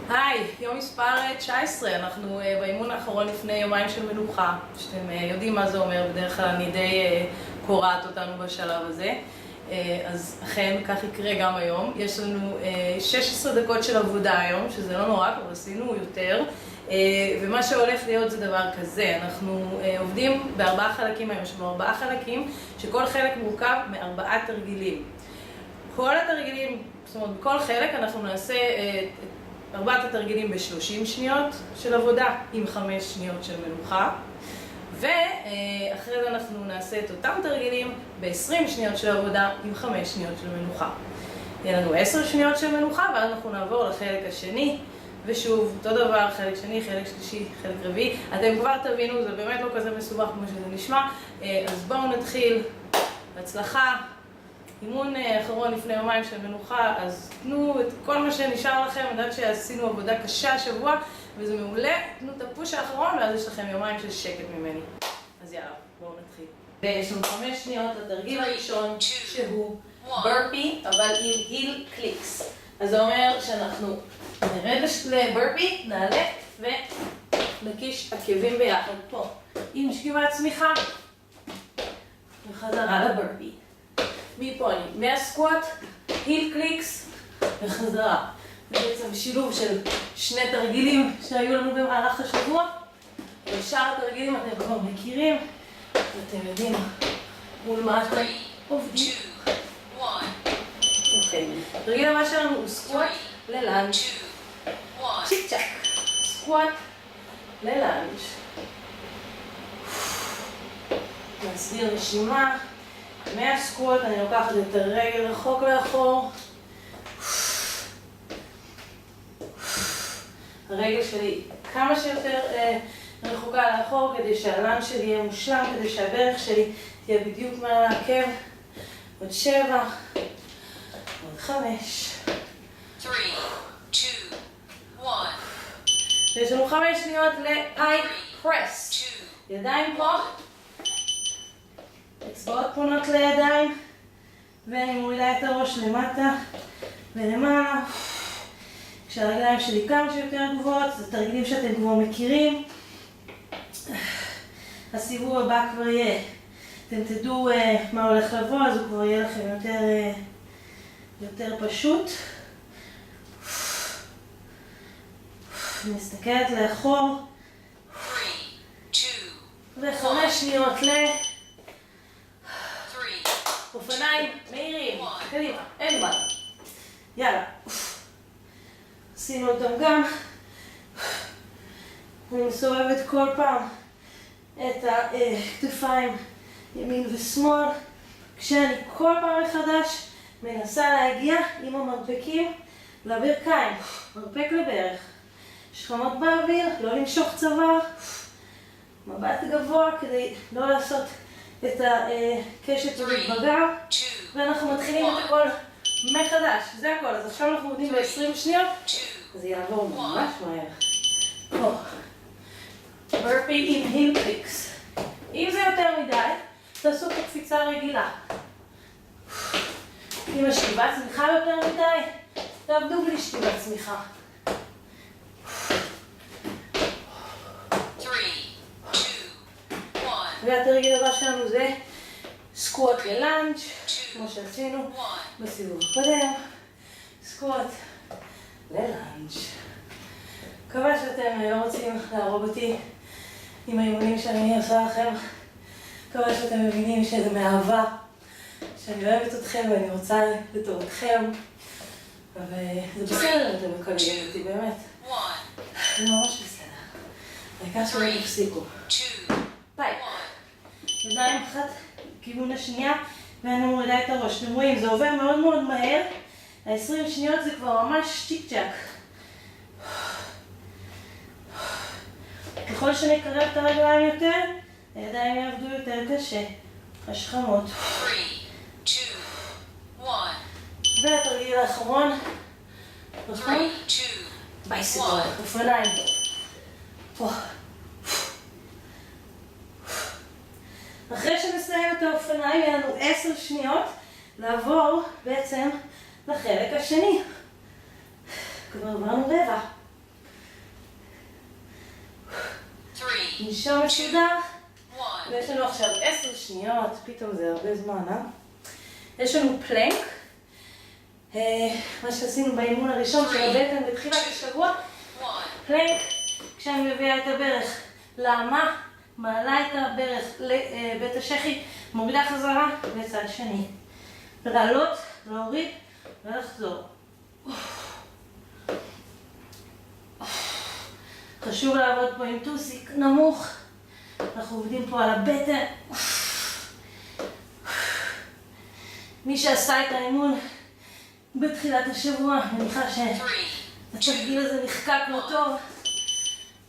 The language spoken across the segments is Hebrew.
היי, יום מספר 19, אנחנו באימון האחרון לפני יומיים של מנוחה, שאתם יודעים מה זה אומר, בדרך כלל אני די קורעת אותנו בשלב הזה, אז אכן כך יקרה גם היום. יש לנו 16 דקות של עבודה היום, שזה לא נורא, אבל עשינו יותר, ומה שהולך להיות זה דבר כזה, אנחנו עובדים בארבעה חלקים היום, יש לנו 4 חלקים, שכל חלק מורכב מ4 תרגילים. כל התרגילים, זאת אומרת, בכל חלק אנחנו נעשה 4 התרגילים ב30 שניות של עבודה עם 5 שניות של מנוחה, ואחרי זה אנחנו נעשה את אותם תרגילים ב20 שניות של עבודה עם 5 שניות של מנוחה. יהיה לנו 10 שניות של מנוחה, ואז אנחנו נעבור לחלק השני, ושוב, אותו דבר, חלק שני, חלק שלישי, חלק רביעי. אתם כבר תבינו, זה באמת לא כזה מסובך כמו שזה נשמע, אז בואו נתחיל. בהצלחה. אימון אחרון לפני יומיים של מנוחה, אז תנו את כל מה שנשאר לכם, אני יודעת שעשינו עבודה קשה השבוע, וזה מעולה, תנו את הפוש האחרון, ואז יש לכם יומיים של שקט ממני. אז יאללה, בואו נתחיל. ויש לנו 5 שניות לתרגיל הראשון, שהוא burpee, אבל עם heel clicks. אז זה אומר שאנחנו נרד לברפי, נעלה, ונקיש עקבים ביחד פה. עם שכיבת צמיחה, וחזרה לברפי. מפה אני מהסקואט, היל קליקס וחזרה. זה בעצם שילוב של 2 תרגילים שהיו לנו במהלך השבוע. ושאר התרגילים אתם כבר מכירים, ואתם יודעים מול מה אתם עובדים. אוקיי, תרגיל הבא שלנו הוא סקואט ללאנג'. צ'יק צ'ק, סקואט ללאנג'. נסביר רשימה. מהסקואט אני לוקחת את הרגל רחוק לאחור. הרגל שלי כמה שיותר רחוקה לאחור כדי שהלאנג' שלי יהיה מושלם, כדי שהברך שלי תהיה בדיוק מעל העקב. עוד 7, עוד 5. 3, 2, 1. ויש לנו 5 שניות לפייק פרס. ידיים פה. אצבעות פונות לידיים, ואני מורידה את הראש למטה ולמעלה. כשהרגליים שלי כמה שיותר גבוהות, זה תרגילים שאתם כבר מכירים. הסיבוב הבא כבר יהיה, אתם תדעו מה הולך לבוא, אז הוא כבר יהיה לכם יותר פשוט. מסתכלת לאחור. 3, 2, ו5 שניות אופניים מהירים, קדימה, אין בעיה. יאללה. עשינו אותם גם. אני מסובבת כל פעם את הכתפיים ימין ושמאל, כשאני כל פעם מחדש מנסה להגיע עם המרפקים לברכיים, מרפק לברך. שכמות באוויר, לא למשוך צוואר, מבט גבוה כדי לא לעשות את הקשת הזאת בגב, ואנחנו מתחילים את הכל מחדש, זה הכל. אז עכשיו אנחנו עובדים ב20 שניות, זה יעבור ממש מהר. ברפי עם היל קליקס. אם זה יותר מדי, תעשו את הקפיצה רגילה. אם השכיבת צמיחה יותר מדי, תעבדו בלי שכיבת צמיחה. 3, 2, 1. והתרגיל הבא שלנו זה סקואט ללאנג', כמו שעשינו בסיבוב הקודם. סקואט ללאנג'. מקווה שאתם לא רוצים להרוג אותי עם האימונים שאני עושה לכם. מקווה שאתם מבינים שזה מאהבה, שאני אוהבת אתכם ואני רוצה לטובתכם, וזה בסדר אם אתם מקבלים אותי, באמת. זה ממש בסדר. העיקר שלא תפסיקו. פייק. ידיים אחת לכיוון השנייה, ואני מורידה את הראש. אתם רואים, זה עובר מאוד מאוד מהר. ה20 שניות זה כבר ממש צ'יק צ'ק. ככל שנקרב את הרגליים יותר, הידיים יעבדו יותר קשה. השכמות. 3, 2, 1. והתרגיל האחרון, 3, נכון? 2, בייסקל, אופניים. פה. אחרי שנסיים את האופניים, יהיה לנו 10 שניות לעבור בעצם לחלק השני. כבר עברנו רבע. נשום מסודר. 1. ויש לנו עכשיו 10 שניות, פתאום זה הרבה זמן, יש לנו פלנק, מה שעשינו באימון הראשון של הבטן בתחילת השבוע. 1. פלנק, כשאני מביאה את הברך לאמה, מעלה את הברך לבית השחי, מורידה חזרה לצד שני. לעלות, להוריד ולחזור. חשוב לעבוד פה עם טוסיק נמוך. אנחנו עובדים פה על הבטן. מי שעשה את האימון בתחילת השבוע, אני מניחה שהתרגיל הזה נחקק לו טוב,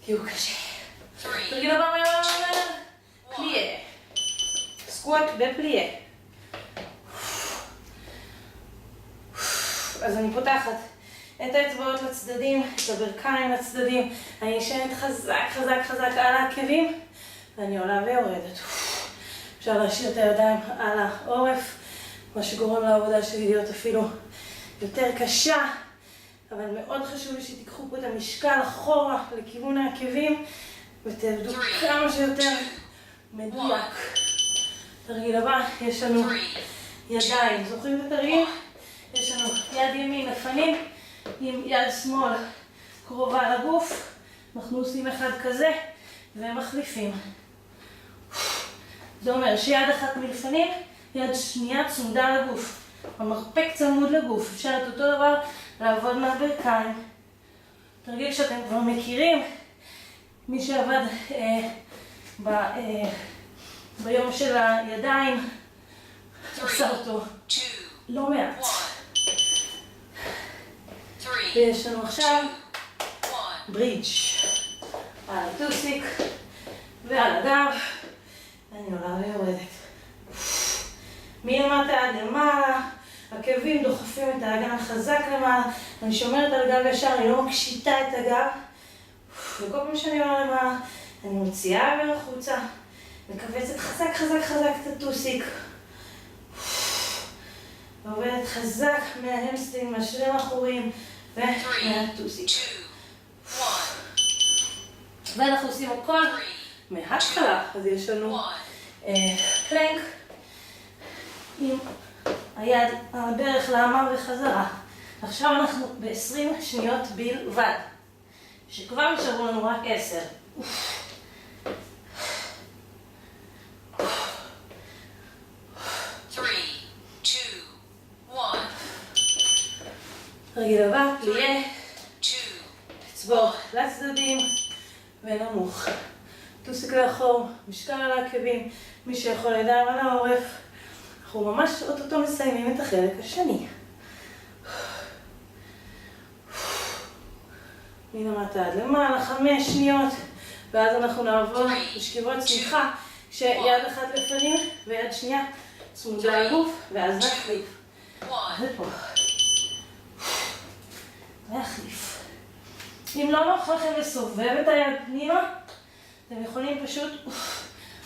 כי הוא קשה. תרגיל הבא פליה. סקואט בפליה. אז אני פותחת את האצבעות לצדדים, את הברכיים לצדדים, אני נשענת חזק חזק חזק על העקבים ואני עולה ויורדת. אפשר להשאיר את הידיים על העורף, מה שגורם לעבודה שלי להיות אפילו יותר קשה, אבל מאוד חשוב לי שתיקחו פה את המשקל אחורה לכיוון העקבים ותעבדו כמה שיותר מדויק. תרגיל הבא, יש לנו ידיים, זוכרים את התרגיל? יש לנו יד ימין לפנים עם יד שמאל קרובה לגוף, אנחנו עושים אחד כזה ומחליפים. זה אומר שיד אחת מלפנים, יד שנייה צמודה לגוף, המרפק צמוד לגוף. אפשר את אותו דבר לעבוד מהברכיים. תרגיל שאתם כבר מכירים, מי שעבד ביום של הידיים עושה אותו לא מעט. ויש לנו עכשיו ברידג' על הטוסיק ועל הגב, אני עולה ויורדת. מלמטה עד למעלה, עקבים דוחפים את האגן חזק למעלה, אני שומרת על הגב ישר, אני לא מקשיטה את הגב, וכל פעם שאני עולה למעלה, אני מוציאה עבר החוצה, מקבצת חזק חזק חזק את הטוסיק, ועובדת חזק מההמסטרינג, מהשרירים האחוריים ומהטוסיק. ואנחנו עושים הכל מההתחלה, אז יש לנו פלנק עם היד על הברך לאמה וחזרה. עכשיו אנחנו ב-20 שניות בלבד, שכבר נשארו לנו רק 10. תרגיל הבא, פליה, אצבעות לצדדים ונמוך. טוסיק לאחור, משקל על העקבים, מי שיכול ידיים על העורף. אנחנו ממש אוטוטו מסיימים את החלק השני. מלמטה עד למעלה, 5 שניות, ואז אנחנו נעבור לשכיבות צניחה, שיד אחת לפנים ויד שנייה צמודה לגוף, ואז נחליף. ופה. להחליף. אם לא נוח לכם לסובב את היד פנימה, אתם יכולים פשוט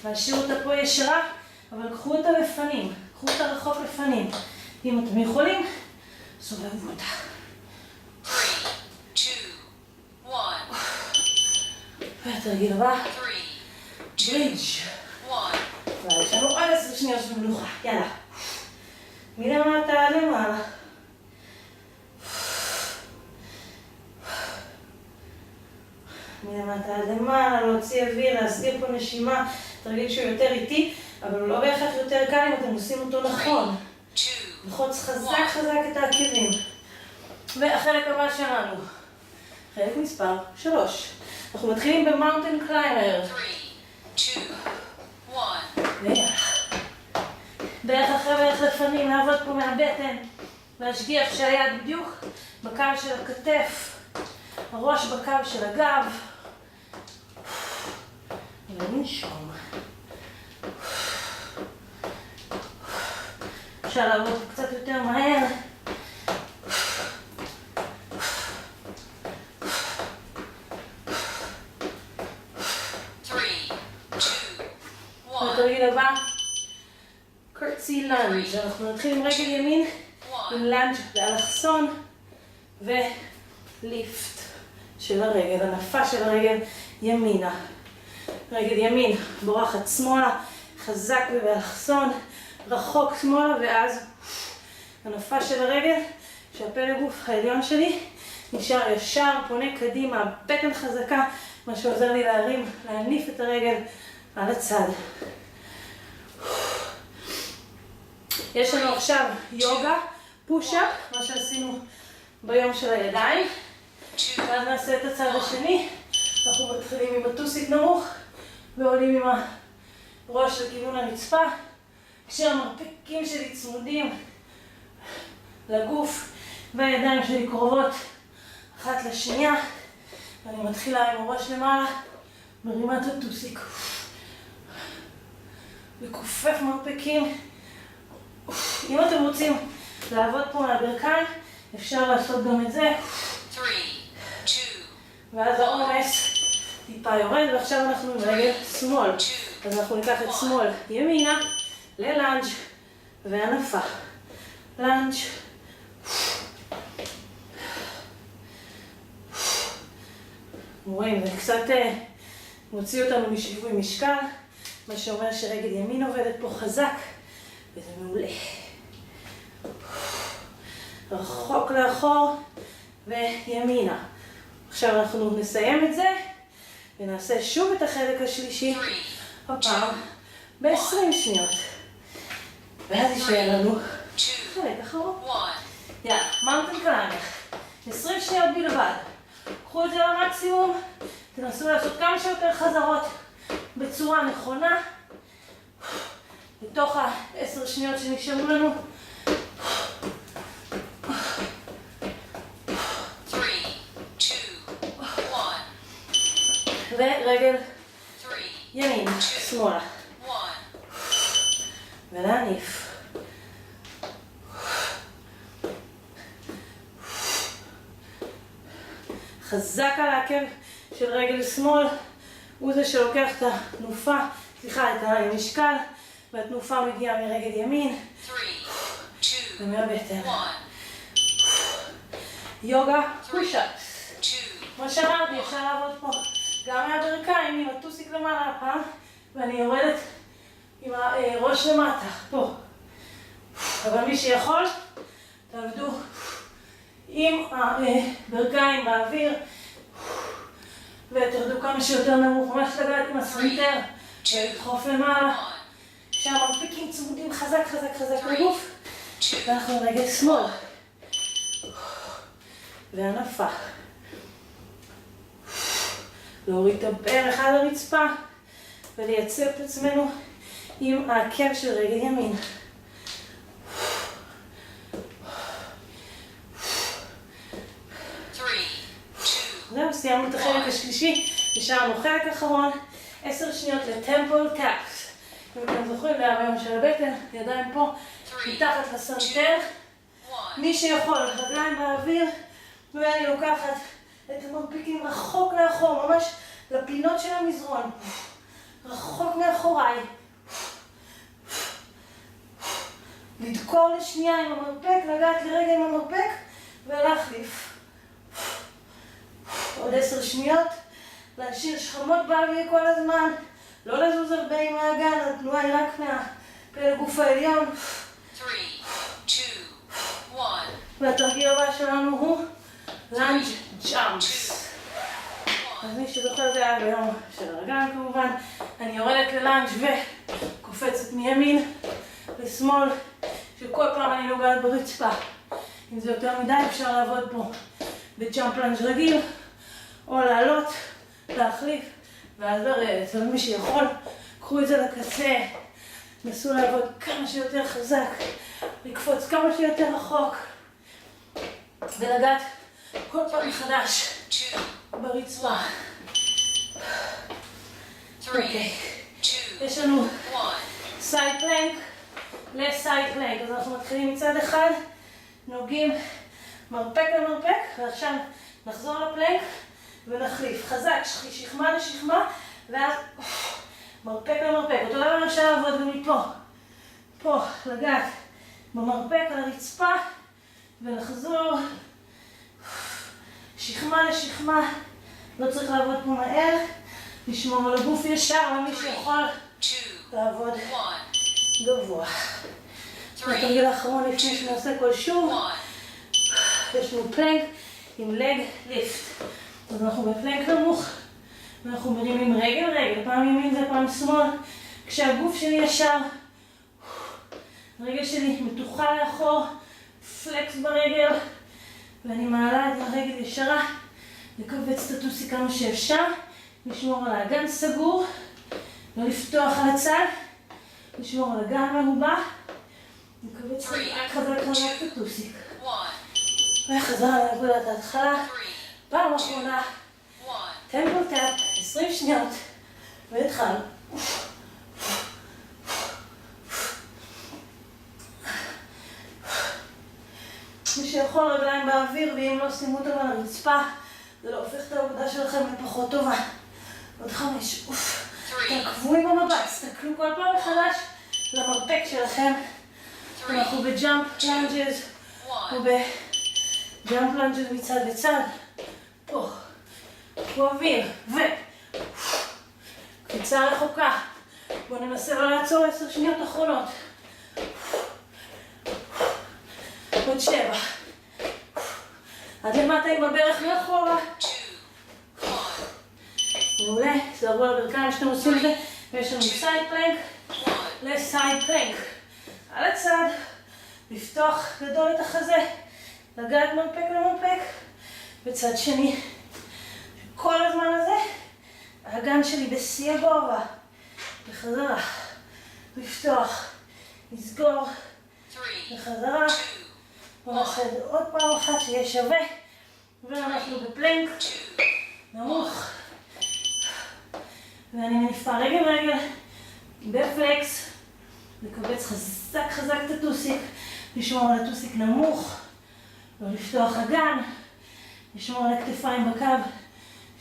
להשאיר אותה פה ישרה, אבל קחו אותה לפנים, קחו אותה רחוק לפנים. אם אתם יכולים, סובבו אותה. 3, 2, 1. והתרגיל הבא, ברידג'. ויש לנו עוד 10 שניות של מנוחה, יאללה. מלמטה עד למעלה. מלמטה עד למעלה, להוציא אוויר, להסגיר פה נשימה, תרגיל שהוא יותר איטי, אבל הוא לא בהכרח יותר קל אם אתם עושים אותו נכון. לחוץ חזק חזק את העקבים. והחלק הבא שלנו, חלק מספר 3. אנחנו מתחילים במאונטן קליימר. 3, 2, 1. ויאללה. דרך אחרי דרך לפנים, לעבוד פה מהבטן, להשגיח שהיד בדיוק בקו של הכתף, הראש בקו של הגב. וננשום. אפשר לעבוד קצת יותר מהר. התרגיל הבא, קרצי לנג'. אנחנו נתחיל עם רגל ימין, עם לנג' באלכסון וליפט של הרגל, הנפה של הרגל ימינה. רגל ימין בורחת שמאלה, חזק ובאלכסון, רחוק שמאלה, ואז הנפה של הרגל, שהפלג גוף העליון שלי נשאר ישר, פונה קדימה, בטן חזקה, מה שעוזר לי להניף את הרגל על הצד. יש לנו עכשיו יוגה, פוש-אפ, מה שעשינו ביום של הידיים. ואז נעשה את הצד השני. אנחנו מתחילים עם הטוסיק נמוך ועולים עם הראש לכיוון הרצפה, כשהמרפקים שלי צמודים לגוף והידיים שלי קרובות אחת לשנייה. ואני מתחילה עם הראש למעלה, מרימת הטוסיק. וכופף מרפקים. אם אתם רוצים לעבוד פה מהברכיים, אפשר לעשות גם את זה. 3, 2, ואז העומס טיפה יורד, ועכשיו אנחנו עם רגל שמאל. אז אנחנו ניקח את שמאל ימינה ללאנג' והנפה. לאנג'. רואים, זה קצת מוציא אותנו משיווי משקל, מה שאומר שרגל ימין עובדת פה חזק, וזה מעולה. רחוק לאחור וימינה. עכשיו אנחנו נסיים את זה ונעשה שוב את החלק השלישי, הפעם ב-20 שניות. ואז יישאר לנו חלק אחרון. יאללה, מאונטן קליינר. 20 שניות בלבד. קחו את זה למקסימום, תנסו לעשות כמה שיותר חזרות בצורה נכונה. בתוך ה-10 שניות שנשארו לנו. 3, 2, 1, ורגל 3, ימין, שמאלה. 1. ולהניף. חזק על העקב של רגל שמאל, הוא זה שלוקח את התנופה, סליחה, את המשקל, והתנופה מגיעה מרגל ימין 3, 2, ומהבטן. 1, יוגה, פוש-אפ. 2, כמו שאמרתי, אפשר לעבוד פה גם מהברכיים עם הטוסיק למעלה הפעם, ואני יורדת עם הראש למטה, פה. אבל מי שיכול, תעבדו עם הברכיים באוויר, ותרדו כמה שיותר נמוך, ממש לגעת עם הסנטר, ולדחוף למעלה. שהמרפקים צמודים חזק חזק חזק לגוף, ואנחנו רגל שמאל. והנפה. להוריד את הברך על הרצפה, ולייצב את עצמנו עם העקב של רגל ימין. זהו, סיימנו את החלק השלישי, נשארנו חלק אחרון, 10 שניות לטמפל טאפס. אם אתם זוכרים, זה היה ביום של הבטן, ידיים פה, מתחת לסנטר. מי שיכול, רגליים באוויר, ואני לוקחת את המרפקים רחוק לאחור, ממש לפינות של המזרון, רחוק מאחוריי. לדקור לשנייה עם המרפק, לגעת לרגע עם המרפק, ולהחליף. עוד 10 שניות, להשאיר שכמות באוויר כל הזמן, לא לזוז הרבה עם האגן, התנועה היא רק מהפלג גוף העליון. 3, 2, 1. והתרגיל הבא שלנו הוא לאנג' ג'אמפס. אז מי שזוכר זה היה ביום של הרגליים כמובן. אני יורדת ללאנג' וקופצת מימין לשמאל, שכל פעם אני נוגעת ברצפה. אם זה יותר מדי אפשר לעבוד פה בג'אמפ לאנג' רגיל, או לעלות, להחליף, ואז לרדת. אבל מי שיכול, קחו את זה לקצה, נסו לעבוד כמה שיותר חזק, לקפוץ כמה שיותר רחוק, ולגעת כל פעם מחדש ברצפה. אוקיי, יש לנו סייד פלנק לסייד פלנק, אז אנחנו מתחילים מצד אחד, נוגעים מרפק למרפק, ועכשיו נחזור לפלנק ונחליף. חזק, שכמה לשכמה, ואז מרפק למרפק. אותו דבר אפשר לעבוד גם מפה. פה, לגעת במרפק על הרצפה, ולחזור. שכמה לשכמה, לא צריך לעבוד פה מהר, לשמור על הגוף ישר, למי שיכול 2, לעבוד 1. גבוה. 3, התרגיל האחרון לפני שנעשה כל שוב. 1. יש לנו פלנק עם לג ליפט. אז אנחנו בפלנק נמוך, ואנחנו מרימים רגל, פעם ימין ופעם שמאל, כשהגוף שלי ישר, הרגל שלי מתוחה לאחור, פלקס ברגל, ואני מעלה את הרגל ישרה, לקבץ את הטוסי כמה שאפשר, לשמור על האגן סגור, לא לפתוח על הצד, לשמור על אגן מרובע, לקבץ חזק את הטוסיק. 1, וחזרה לנקודת ההתחלה, 3, פעם אחרונה, 1. טמפל טאפ, 20 שניות, והתחלנו. מי שיכול רגליים באוויר, ואם לא שימו אותם על הרצפה, זה לא הופך את העבודה שלכם לפחות טובה. עוד 5, תעקבו עם המבט, תסתכלו כל פעם מחדש למרפק שלכם. אנחנו בג'אמפ לנג'ז, או בג'אמפ לנג'ז מצד לצד. פה, אוויר, קפיצה רחוקה. בואו ננסה לא לעצור 10 שניות אחרונות. עוד 7. עד למטה עם הברך מאחורה. 2, 1. מעולה, תדברו על הברכיים שאתם עושים את זה. ויש לנו סייד פלנק לסייד פלנק. על הצד, לפתוח גדול את החזה, לגעת מרפק למרפק. בצד שני, כל הזמן הזה, האגן שלי בשיא הגובה. בחזרה, לפתוח, לסגור, 3, בחזרה. 2, בואו נעשה את זה עוד פעם אחת שיהיה שווה. ואנחנו בפלנק, 2. נמוך. ואני מניפה רגל, בפלקס. לקבץ חזק את הטוסיק. לשמור על הטוסיק נמוך. לא לפתוח אגן. לשמור על הכתפיים בקו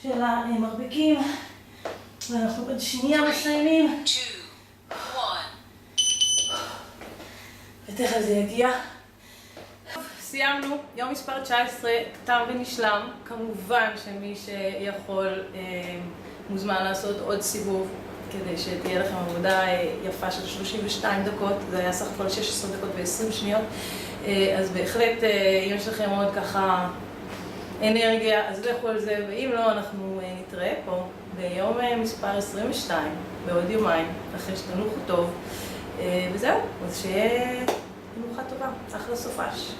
של המרפקים. ואנחנו עוד שנייה מסיימים. 2, 1. ותכף זה יגיע. סיימנו, יום מספר 19, תם ונשלם. כמובן שמי שיכול מוזמן לעשות עוד סיבוב כדי שתהיה לכם עבודה יפה של 32 דקות. זה היה סך הכל 16 דקות ו-20 שניות. אז בהחלט, אם יש לכם עוד ככה אנרגיה, אז לכו על זה, ואם לא, אנחנו נתראה פה ביום מספר 22, בעוד יומיים, אחרי שתנוחו טוב. וזהו, אז שיהיה מנוחה טובה, אחלה סופש.